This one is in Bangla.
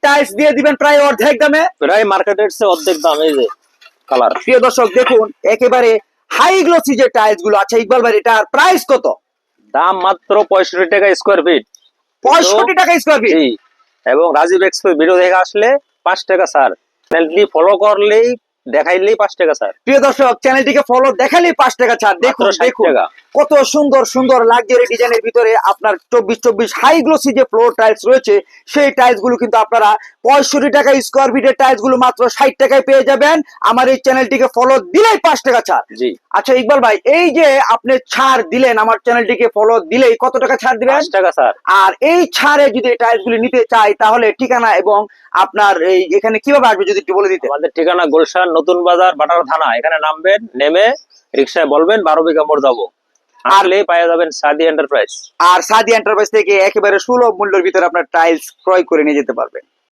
টাইলস দিয়ে দিবেন প্রায় অর্ধেক দামে, প্রায় মার্কেটের চেয়ে অর্ধেক দাম। এই যে কালার, প্রিয় দর্শক দেখুন একেবারে হাই গ্লোসি যে টাইলস গুলো। আচ্ছা ইকবাল ভাই, এটার প্রাইস কত? দাম মাত্র 65 টাকা স্কোয়ার ফিট। 65 টাকা স্কোয়ার ফিট। জি, এবং রাজীব এক্সপ্রেস ভিডিও দেখে আসলে 5 টাকা স্যার। চ্যানেলটি ফলো করলেই দেখাইলেই 5 টাকা স্যার। প্রিয় দর্শক চ্যানেলটিকে ফলো দেখালেই 5 টাকা ছাড়। দেখুন মাত্র 60 দেখুন টাকা। কত সুন্দর সুন্দর লাক্সারি ডিজাইনের ভিতরে আপনার 24 হাই গ্লোসি যে ফ্লোর টাইলস রয়েছে, সেই টাইলস গুলো কিন্তু আপনারা 65 টাকা স্কোয়ার ফিটের টাইলস গুলো মাত্র 60 টাকায় পেয়ে যাবেন। আমার এই চ্যানেলটিকে ফলো দিলেই 5 টাকা ছাড়। জি, আচ্ছা ইকবাল ভাই, এই যে আপনি ছাড় দিলেন, আমার চ্যানেলটিকে ফলো দিলেই কত টাকা ছাড় দিবেন? 5 টাকা স্যার। আর এই ছাড়ে যদি টাইলস গুলি নিতে চাই তাহলে ঠিকানা এবং আপনার এই এখানে কিভাবে আসবে যদি একটু বলে দিতে। আমাদের ঠিকানা গুলশান নতুন বাজার বাটার থানা। এখানে নামবেন, নেমে রিক্সায় বলবেন 12 বিঘা মোড় যাবো, আসলে পেয়ে যাবেন সাদি এন্টারপ্রাইজ। আর সাদি এন্টারপ্রাইজ থেকে একেবারে সুলভ মূল্যের ভিতরে আপনার টাইলস ক্রয় করে নিয়ে যেতে পারবেন।